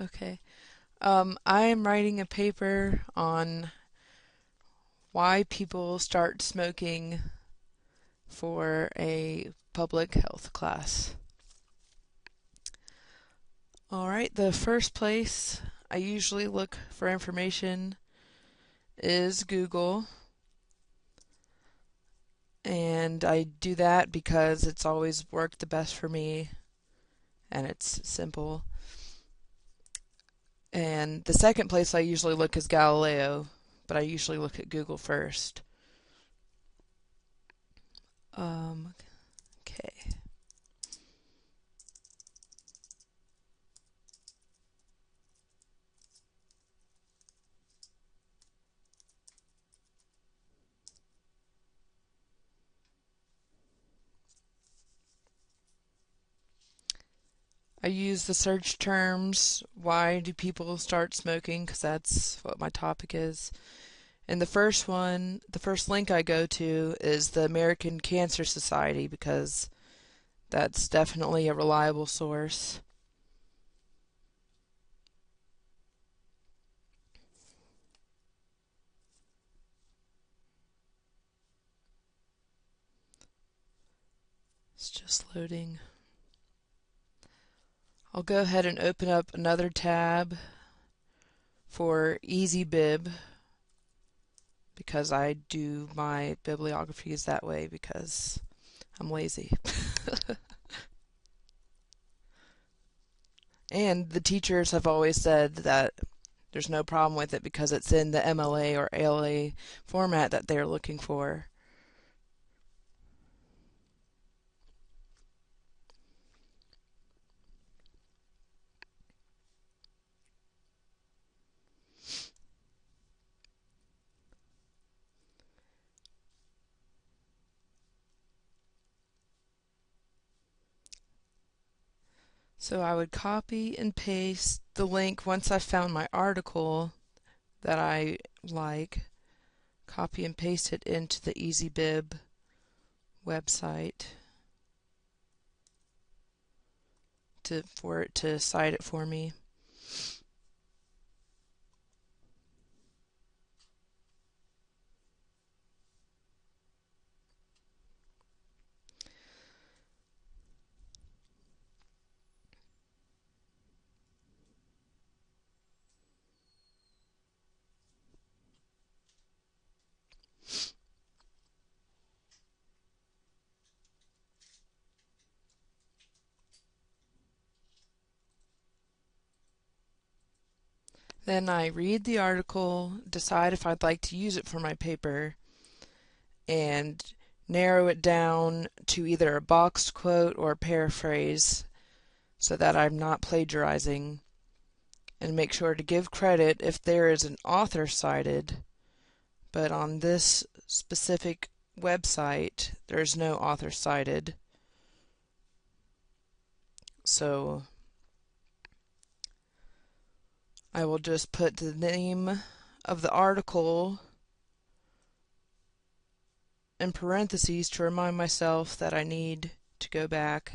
Okay. I am writing a paper on why people start smoking for a public health class. All right, the first place I usually look for information is Google, and I do that because it's always worked the best for me and it's simple. And the second place I usually look is Galileo, but I usually look at Google first. Okay. I use the search terms, why do people start smoking? Because that's what my topic is. And the first link I go to is the American Cancer Society because that's definitely a reliable source. It's just loading. I'll go ahead and open up another tab for EasyBib because I do my bibliographies that way because I'm lazy. And the teachers have always said that there's no problem with it because it's in the MLA or ALA format that they're looking for. So I would copy and paste the link once I found my article that I like, copy and paste it into the EasyBib website for it to cite it for me. Then I read the article, decide if I'd like to use it for my paper, and narrow it down to either a boxed quote or a paraphrase so that I'm not plagiarizing, and make sure to give credit if there is an author cited, but on this specific website there's no author cited. So I will just put the name of the article in parentheses to remind myself that I need to go back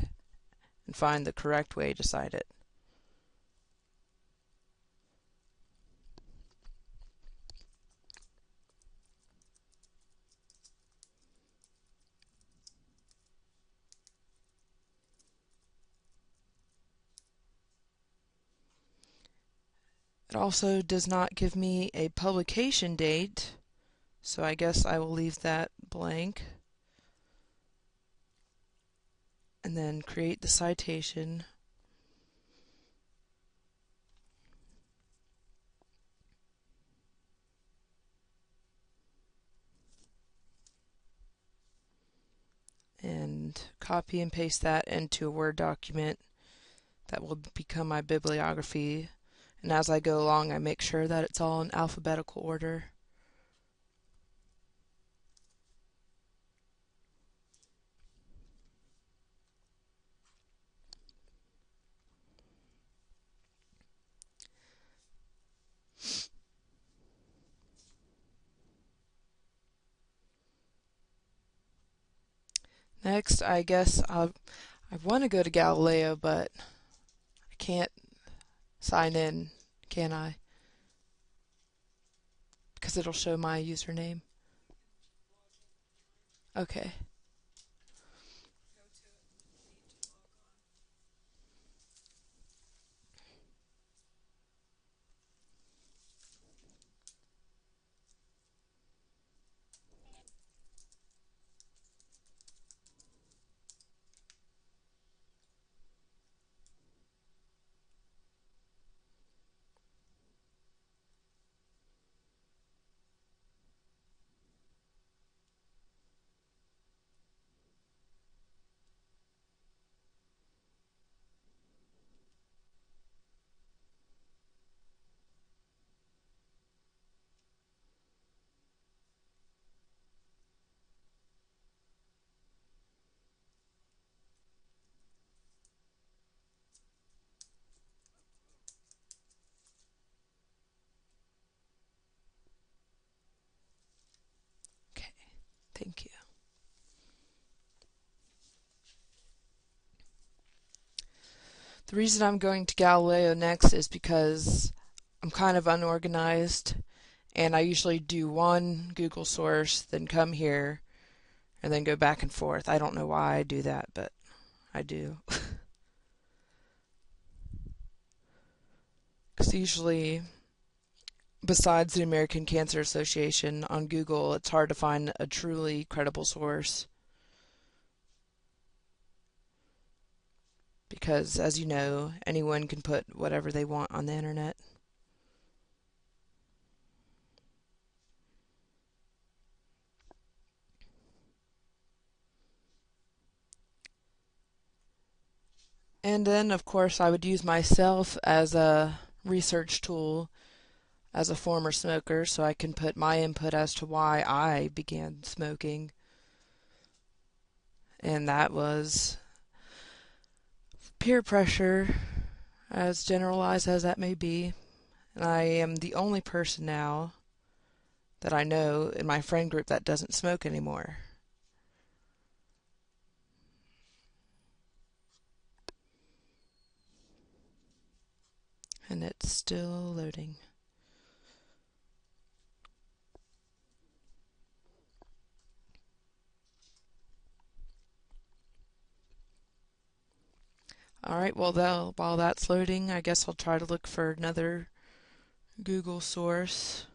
and find the correct way to cite it. It also does not give me a publication date, so I guess I will leave that blank. And then create the citation. And copy and paste that into a Word document that will become my bibliography. And as I go along, I make sure that it's all in alphabetical order. Next, I guess I want to go to Galileo, but I can't sign in, can I? Because it'll show my username. Okay. Okay. Thank you. The reason I'm going to Galileo next is because I'm kind of unorganized and I usually do one Google source, then come here, and then go back and forth. I don't know why I do that, but I do. Because usually, besides the American Cancer Association on Google, it's hard to find a truly credible source. Because, as you know, anyone can put whatever they want on the internet. And then, of course, I would use myself as a research tool as a former smoker, so I can put my input as to why I began smoking. And that was peer pressure, as generalized as that may be. And I am the only person now that I know in my friend group that doesn't smoke anymore. And it's still loading. Alright, well, while that's loading, I guess I'll try to look for another Google source.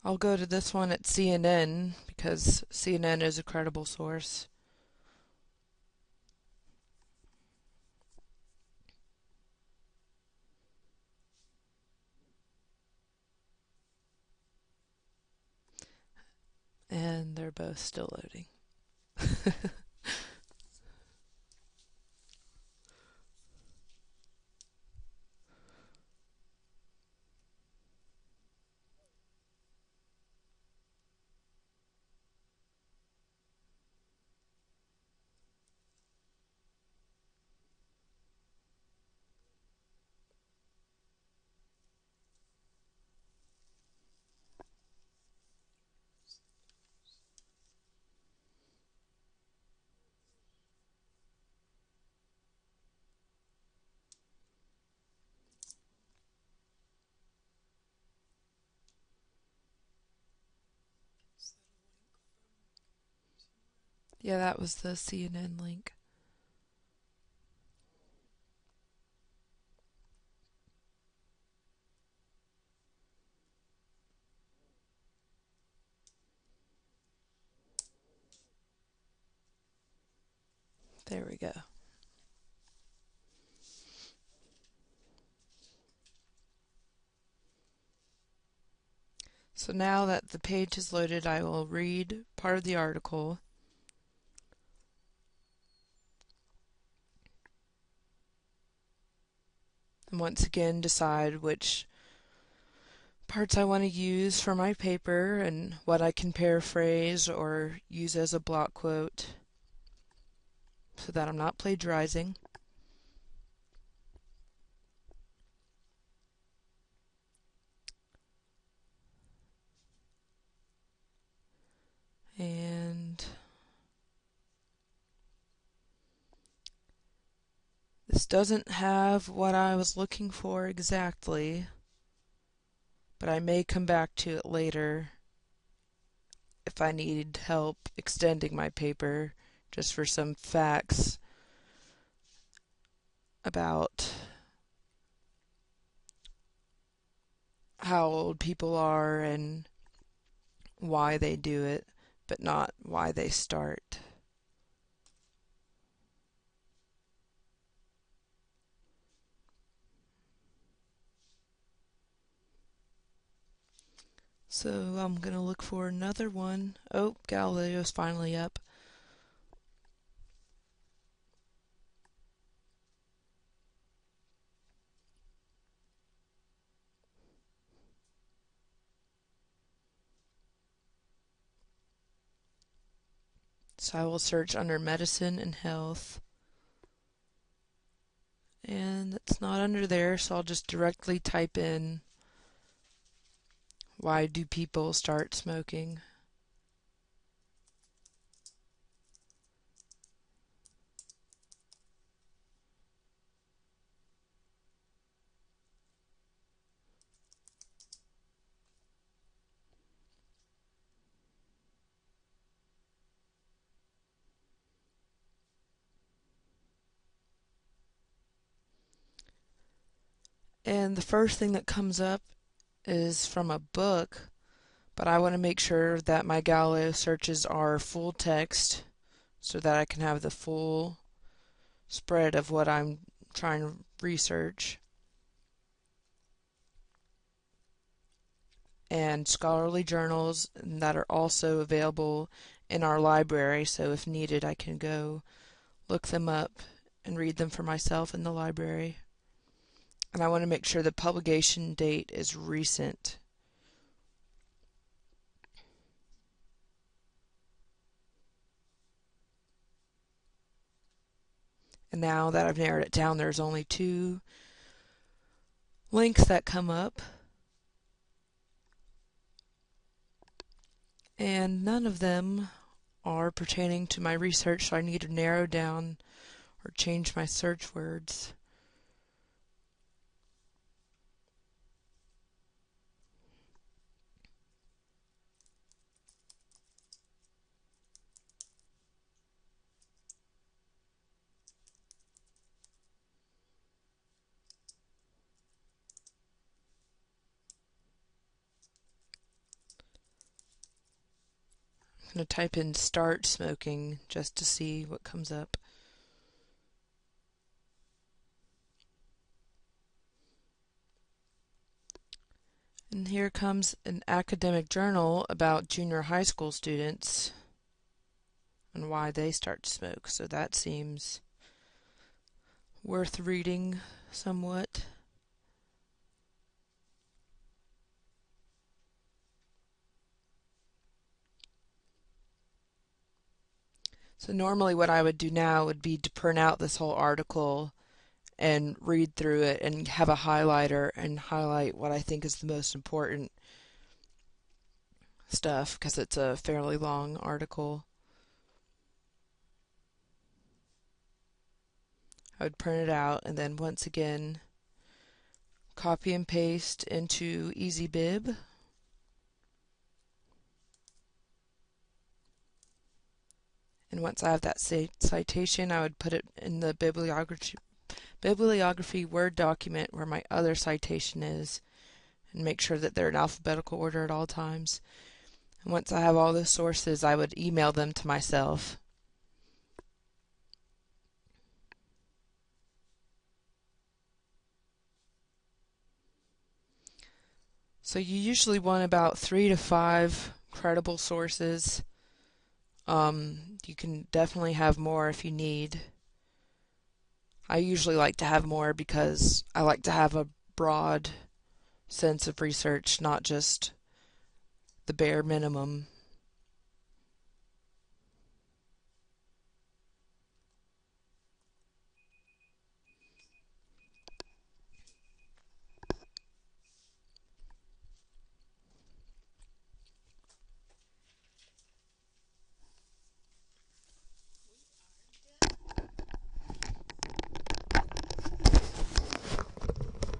I'll go to this one at CNN because CNN is a credible source. And they're both still loading. Yeah, that was the CNN link. There we go. So now that the page is loaded, I will read part of the article. And once again decide which parts I want to use for my paper and what I can paraphrase or use as a block quote so that I'm not plagiarizing. And This doesn't have what I was looking for exactly, but I may come back to it later if I need help extending my paper just for some facts about how old people are and why they do it, but not why they start. So I'm going to look for another one. Oh, Galileo's finally up. So I will search under medicine and health. And it's not under there, so I'll just directly type in why do people start smoking. And the first thing that comes up is from a book, but I want to make sure that my Galileo searches are full text so that I can have the full spread of what I'm trying to research. And scholarly journals that are also available in our library, so if needed, I can go look them up and read them for myself in the library. And I want to make sure the publication date is recent. And now that I've narrowed it down, there's only 2 links that come up, and none of them are pertaining to my research, so I need to narrow down or change my search words. I'm going to type in start smoking just to see what comes up. And here comes an academic journal about junior high school students and why they start to smoke. So that seems worth reading somewhat. So normally what I would do now would be to print out this whole article and read through it and have a highlighter and highlight what I think is the most important stuff because it's a fairly long article. I would print it out and then once again copy and paste into EasyBib. And once I have that citation, I would put it in the bibliography Word document where my other citation is and make sure that they're in alphabetical order at all times. And once I have all the sources, I would email them to myself. So you usually want about 3 to 5 credible sources. You can definitely have more if you need. I usually like to have more because I like to have a broad sense of research, not just the bare minimum.